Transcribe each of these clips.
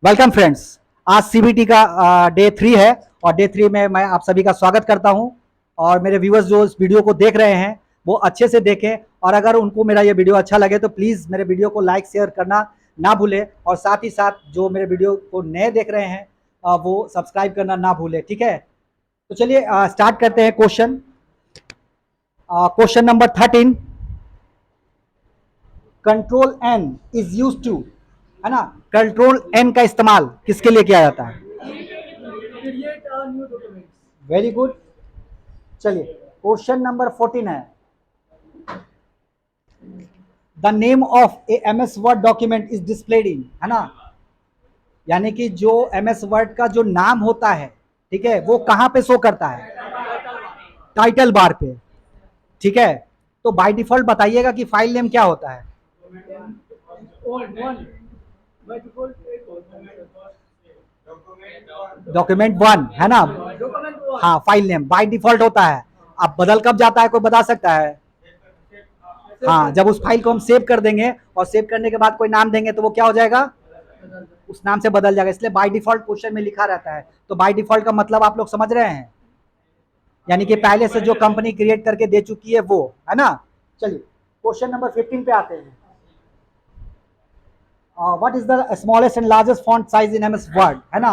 Welcome friends. आज CBT का day 3 है और डे 3 में मैं आप सभी का स्वागत करता हूं। और मेरे व्यूअर्स जो इस वीडियो को देख रहे हैं वो अच्छे से देखें, और अगर उनको मेरा ये वीडियो अच्छा लगे तो प्लीज़ मेरे वीडियो को लाइक शेयर करना ना भूलें, और साथ ही साथ जो मेरे वीडियो को नए देख रहे हैं वो सब्सक्राइब करना ना भूलें। ठीक है, तो चलिए स्टार्ट करते हैं। Question number 13, control N is use to, है ना। कंट्रोल एन का इस्तेमाल किसके लिए किया जाता है? Very good. चलिए, क्वेश्चन नंबर 14 है, the name of a M S word document is displayed in, है ना। यानी कि जो एम एस वर्ड का जो नाम होता है, ठीक है, वो कहां पे शो करता है? टाइटल बार पे। ठीक है, तो बाय डिफॉल्ट बताइएगा कि फाइल नेम क्या होता है? डॉक्यूमेंट वन, है ना। हाँ, फाइल नेम बाय डिफॉल्ट होता है। अब बदल कब जाता है, कोई बता सकता है? हाँ, जब उस फाइल को हम सेव कर देंगे और सेव करने के बाद कोई नाम देंगे तो वो क्या हो जाएगा? उस नाम से बदल जाएगा। इसलिए बाय डिफॉल्ट क्वेश्चन में लिखा रहता है। तो बाय डिफॉल्ट का मतलब आप लोग समझ रहे हैं, यानी कि पहले से जो कंपनी क्रिएट करके दे चुकी है वो, है ना। चलिए, क्वेश्चन नंबर 15 पे आते हैं। What is the smallest and largest font size in MS word, है ना।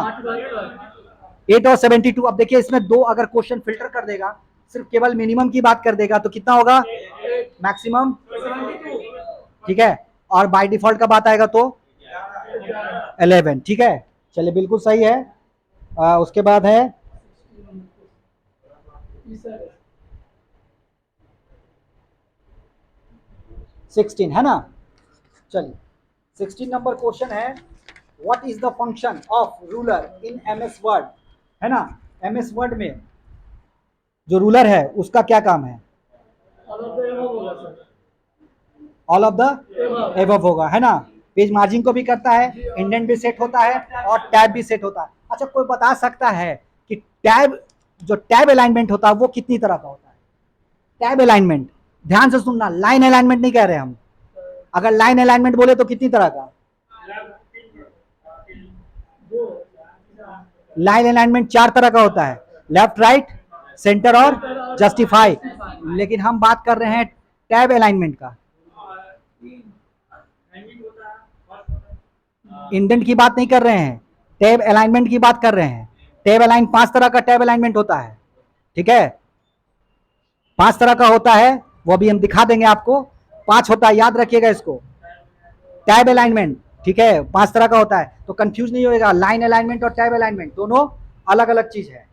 8 और 72। अब देखिए, इसमें दो अगर क्वेश्चन फिल्टर कर देगा, सिर्फ केवल मिनिमम की बात कर देगा तो कितना होगा? मैक्सिमम। ठीक है, और बाय डिफॉल्ट का बात आएगा तो 11। ठीक है, चलिए बिल्कुल सही है। उसके बाद है 16, है ना। चलिए, 16 नंबर क्वेश्चन है, what is the function of ruler in MS word, है ना। एमएस वर्ड में जो रूलर है उसका क्या काम है? ऑल ऑफ द एबव होगा, है ना। पेज मार्जिन को भी करता है, इंडेंट भी सेट होता है और टैब भी सेट होता है। अच्छा, कोई बता सकता है कि टैब, जो टैब अलाइनमेंट होता है वो कितनी तरह का होता है? टैब अलाइनमेंट, ध्यान से सुनना, लाइन अलाइनमेंट नहीं कह रहे हम। अगर लाइन अलाइनमेंट बोले तो कितनी तरह का? लाइन अलाइनमेंट 4 तरह का होता है, लेफ्ट, राइट, सेंटर और जस्टिफाई। लेकिन हम बात कर रहे हैं टैब अलाइनमेंट का। इंडेंट की बात नहीं कर रहे हैं, टैब अलाइनमेंट की बात कर रहे हैं। टैब अलाइन 5 तरह का टैब अलाइनमेंट होता है। ठीक है, 5 तरह का होता है, वो भी हम दिखा देंगे आपको। 5 होता है, याद रखिएगा इसको, टैब अलाइनमेंट। ठीक है, 5 तरह का होता है, तो कंफ्यूज नहीं होएगा। लाइन अलाइनमेंट और टैब अलाइनमेंट दोनों अलग अलग चीज है।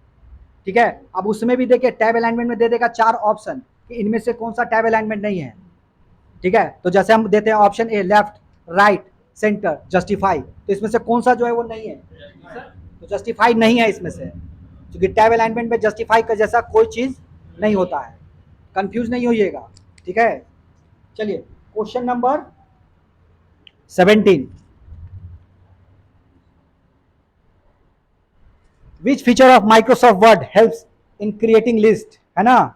ठीक है, अब उसमें भी देखिए, टैब अलाइनमेंट में दे देगा 4 ऑप्शन कि इनमें से कौन सा टैब अलाइनमेंट नहीं है। ठीक है, तो जैसे हम देते हैं option A, left, right, centre, justify, तो इसमें से कौन सा जो है वो नहीं है? तो जस्टिफाई नहीं है इसमें से, क्योंकि टैब अलाइनमेंट में जस्टिफाई का जैसा कोई चीज नहीं होता है। कंफ्यूज नहीं होइएगा। ठीक है, चलिए, question number 17, which feature of Microsoft word helps in creating list, है ना।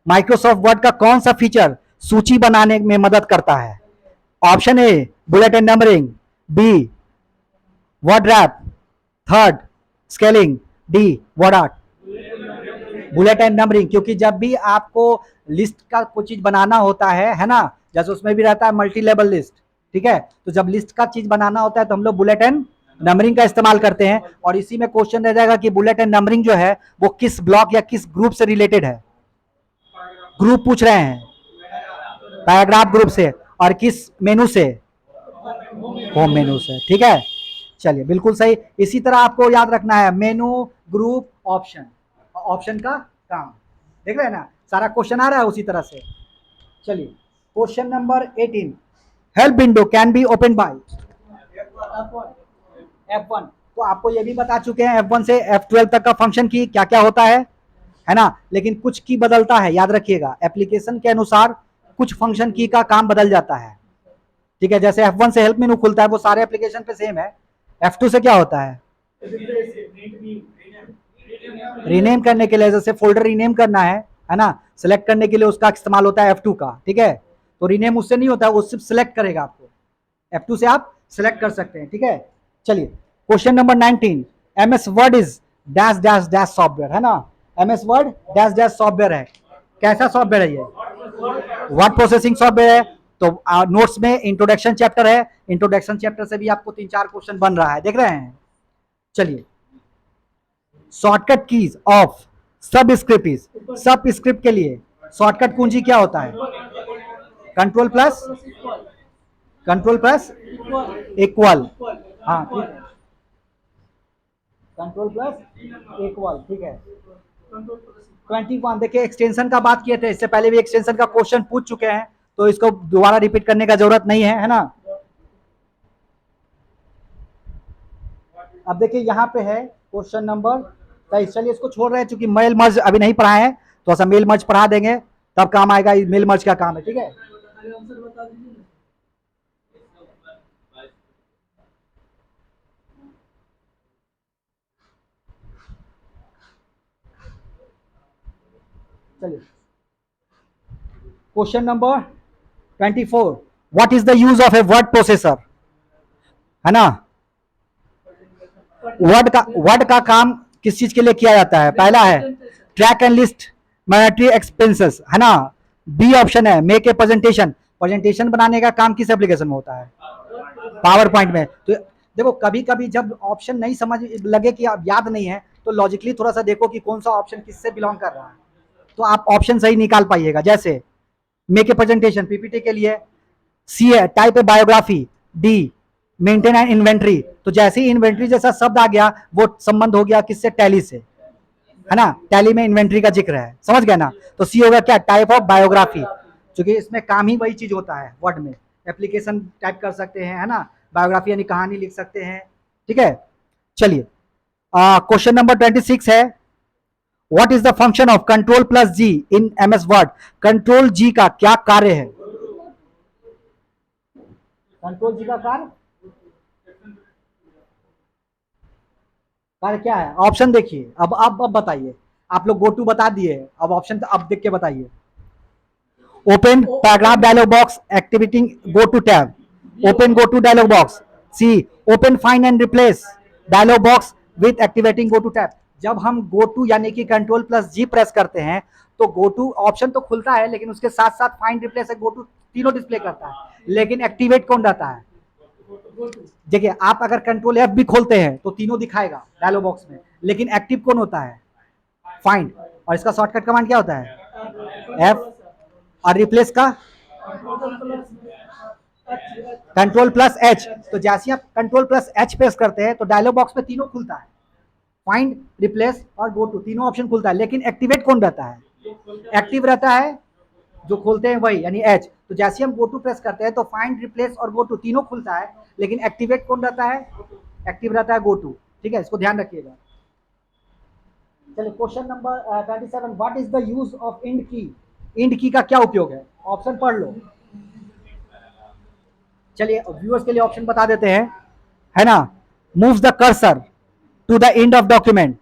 माइक्रोसॉफ्ट वर्ड का कौन सा फीचर सूची बनाने में मदद करता है? Option A, bullet and numbering, B, word wrap, third, scaling, D, word art. Bullet and numbering, क्योंकि जब भी आपको लिस्ट का कोई चीज बनाना होता है ना, जैसे उसमें भी रहता है मल्टी लेवल लिस्ट। ठीक है, तो जब लिस्ट का चीज बनाना होता है तो हम लोग बुलेट एंड नंबरिंग का इस्तेमाल करते हैं। और इसी में क्वेश्चन रह जाएगा कि बुलेट एंड नंबरिंग जो है वो किस ब्लॉक या किस ग्रुप से रिलेटेड है? ग्रुप पूछ रहे हैं, पैराग्राफ ग्रुप से, और किस मेनू से? होम मेनू से। ठीक है, चलिए बिल्कुल सही। इसी तरह आपको याद रखना है, मेनू, ग्रुप, ऑप्शन, ऑप्शन का काम। देख रहे हैं ना, सारा क्वेश्चन आ रहा है उसी तरह से। चलिए, question number 18, help window can be open by F1। तो आपको ये भी बता चुके हैं F1 से F12 तक का फंक्शन की क्या क्या होता है ना। लेकिन कुछ की बदलता है, याद रखिएगा, एप्लीकेशन के अनुसार कुछ फंक्शन की का काम बदल जाता है। ठीक है, जैसे F1 से हेल्प मेनू खुलता है वो सारे एप्लीकेशन पे सेम है। F2 से क्या होता है? रीनेम करने के लिए, जैसे फोल्डर रीनेम करना है ना, सिलेक्ट करने के लिए उसका इस्तेमाल होता है F2 का। ठीक है, तो रीनेम उससे नहीं होता, वो सिर्फ सिलेक्ट करेगा आपको। F2 से आप सिलेक्ट कर सकते हैं। ठीक है, चलिए question number 19, MS word is dash dash dash software, है ना। MS word dash dash software है। कैसा सॉफ्टवेयर है ये? वर्ड प्रोसेसिंग सॉफ्टवेयर है। तो नोट्स में इंट्रोडक्शन चैप्टर है, इंट्रोडक्शन चैप्टर से भी आपको 3-4 क्वेश्चन बन रहा है, देख रहे हैं। चलिए, शॉर्टकट कीज ऑफ सब स्क्रिप्ट इज, सब स्क्रिप्ट के लिए शॉर्टकट कुंजी क्या होता है? कंट्रोल प्लस इक्वल, हाँ ठीक है, कंट्रोल प्लस इक्वल, ठीक है। 21, देखिए एक्सटेंशन का बात किए थे, इससे पहले भी एक्सटेंशन का क्वेश्चन पूछ चुके हैं, तो इसको दोबारा रिपीट करने का जरूरत नहीं है ना। अब देखिए यहाँ पे है क्वेश्चन नंबर 23, चलिए इसको छोड़ रहे हैं, चूंकि मेल मर्ज अभी नहीं पढ़ाए हैं, तो ऐसा मेल मर्ज पढ़ा देंगे तब काम आएगा, मेल मर्ज का काम है, ठीक है। चलिए question number 24, what is the use of a word processor, है ना। वर्ड का काम किस चीज के लिए किया जाता है? पहला है track and list monetary expenses, है ना। बी ऑप्शन है मेक ए प्रेजेंटेशन, प्रेजेंटेशन बनाने का काम किस एप्लीकेशन में होता है? पावर पॉइंट में। तो देखो कभी कभी जब ऑप्शन नहीं समझ लगे कि आप याद नहीं है, तो लॉजिकली थोड़ा सा देखो कि कौन सा ऑप्शन किससे बिलोंग कर रहा है, तो आप ऑप्शन सही निकाल पाइएगा। जैसे मेक ए प्रेजेंटेशन पीपीटी के लिए, सी है type A biography, D maintain and inventory, तो जैसे ही इन्वेंट्री जैसा शब्द आ गया वो संबंध हो गया किससे? टैली से, है ना। टैली में इन्वेंट्री का जिक्र है, समझ गया ना। तो सी होगा क्या? टाइप ऑफ बायोग्राफी, क्योंकि इसमें काम ही वही चीज होता है वर्ड में, एप्लीकेशन टाइप कर सकते हैं, है ना। बायोग्राफी यानी कहानी लिख सकते हैं, ठीक है। चलिए क्वेश्चन नंबर 26 है, what is the function of control plus G in MS Word, control G का क्या कार्य है? कंट्रोल जी का कार्य क्या है? ऑप्शन देखिए, अब बताइए। आप लोग गो टू बता दिए, अब ऑप्शन अब देख के बताइए। Open paragraph dialog box activating go to tab, open go to dialog box, C open find and replace dialog box with activating go to tab. जब हम गो टू यानी कि कंट्रोल प्लस जी प्रेस करते हैं तो गो टू ऑप्शन तो खुलता है, लेकिन उसके साथ साथ फाइंड रिप्लेस गो टू तीनों डिस्प्ले करता है, लेकिन एक्टिवेट कौन रहता है? देखिए आप अगर कंट्रोल एफ भी खोलते हैं तो तीनों दिखाएगा डायलॉग बॉक्स में, लेकिन एक्टिव कौन होता है? फाइंड। और इसका शॉर्टकट कमांड क्या होता है? एफ। और रिप्लेस का कंट्रोल प्लस एच। तो जैसे आप कंट्रोल प्लस एच प्रेस करते हैं तो डायलॉग बॉक्स में तीनों खुलता है, फाइंड, रिप्लेस और गो टू तीनों ऑप्शन खुलता है, लेकिन एक्टिवेट कौन रहता है? एक्टिव रहता है जो खोलते हैं वही, यानी एच। तो जैसे हम गो टू प्रेस करते हैं तो फाइंड, रिप्लेस और गो टू तीनों खुलता है, लेकिन एक्टिवेट कौन रहता है? एक्टिव रहता है गो टू, ठीक है, इसको ध्यान रखिएगा। चलिए question number 27, what is the use of end key, end key का क्या उपयोग है? ऑप्शन पढ़ लो। चलिए व्यूअर्स के लिए ऑप्शन बता देते हैं, है ना। Moves the cursor to the end of document,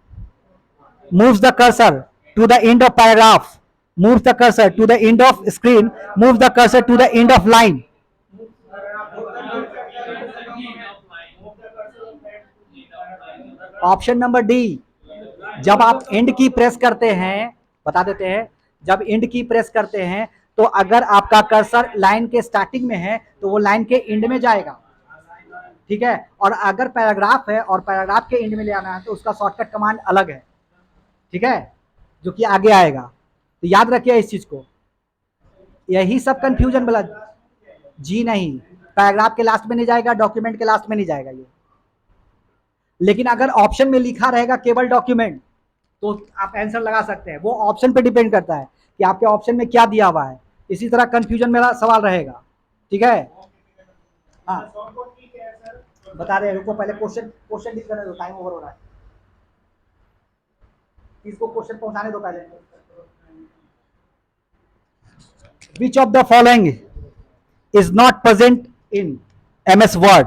moves the cursor to the end of paragraph, moves the cursor to the end of screen, moves the cursor to the end of line. Option number D, जब आप and की press करते हैं, बता देते हैं, जब and की प्रेस करते हैं तो अगर आपका कर्सर लाइन के स्टार्टिंग में है तो वो लाइन के एंड में जाएगा, ठीक है। और अगर पैराग्राफ है और पैराग्राफ के एंड में ले आना है तो उसका शॉर्टकट कमांड अलग है, ठीक है, जो कि आगे आएगा। तो याद रखिए इस चीज को, यही सब कंफ्यूजन वाला। जी नहीं, पैराग्राफ के लास्ट में नहीं जाएगा, डॉक्यूमेंट के लास्ट में नहीं जाएगा ये। लेकिन अगर ऑप्शन में लिखा रहेगा केवल डॉक्यूमेंट तो आप आंसर लगा सकते हैं, वो ऑप्शन पे डिपेंड करता है कि आपके ऑप्शन में क्या दिया हुआ है। इसी तरह कंफ्यूजन मेरा सवाल रहेगा, ठीक है। हाँ बता रहे हैं, रुको पहले क्वेश्चन लिख करने दो, टाइम ओवर हो रहा है, इसको क्वेश्चन पहुंचाने दो पहले। Which of the following is not present in MS Word?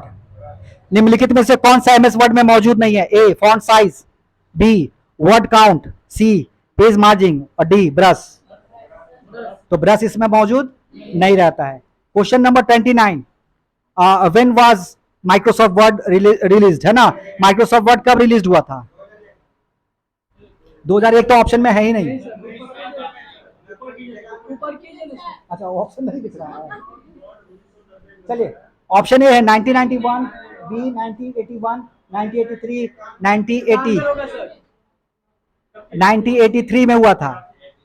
निम्नलिखित में से कौन सा MS Word में मौजूद नहीं है? A font size, B word count, C page margin और डी ब्रश। तो ब्रश इसमें मौजूद नहीं रहता है। Question number 29, when was Microsoft Word release है ना। माइक्रोसॉफ्ट वर्ड कब रिलीज हुआ था? 2001 तो ऑप्शन में है ही नहीं। अच्छा ऑप्शन नहीं दिख रहा है, चलिए ऑप्शन ए है 1991, बी 1981, 1983, 1980। 1983 में हुआ था,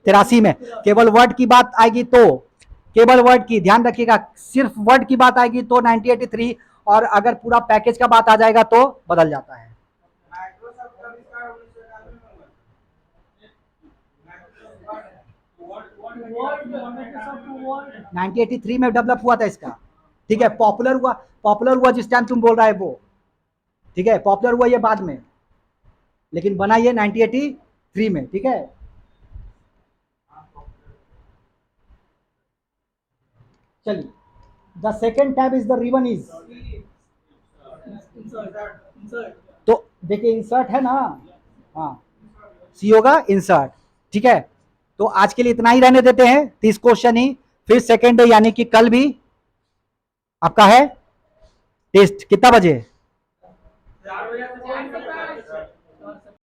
83 में। केवल वर्ड की बात आएगी तो, केवल वर्ड की, ध्यान रखिएगा, सिर्फ वर्ड की बात आएगी तो 1983, और अगर पूरा पैकेज का बात आ जाएगा तो बदल जाता है। नाइनटीन एटी थ्री में डेवलप हुआ था इसका, ठीक है। पॉपुलर हुआ, पॉपुलर हुआ जिस टाइम तुम बोल रहा है वो, ठीक है, पॉपुलर हुआ ये बाद में, लेकिन बना ये 1983 में, ठीक है। चलिए, the second tab is the ribbon is, तो देखिए इंसर्ट है ना, हाँ सी होगा इंसर्ट, ठीक है। तो आज के लिए इतना ही रहने देते हैं, 30 क्वेश्चन ही। फिर सेकेंड डे यानी कि कल भी आपका है टेस्ट, कितना बजे?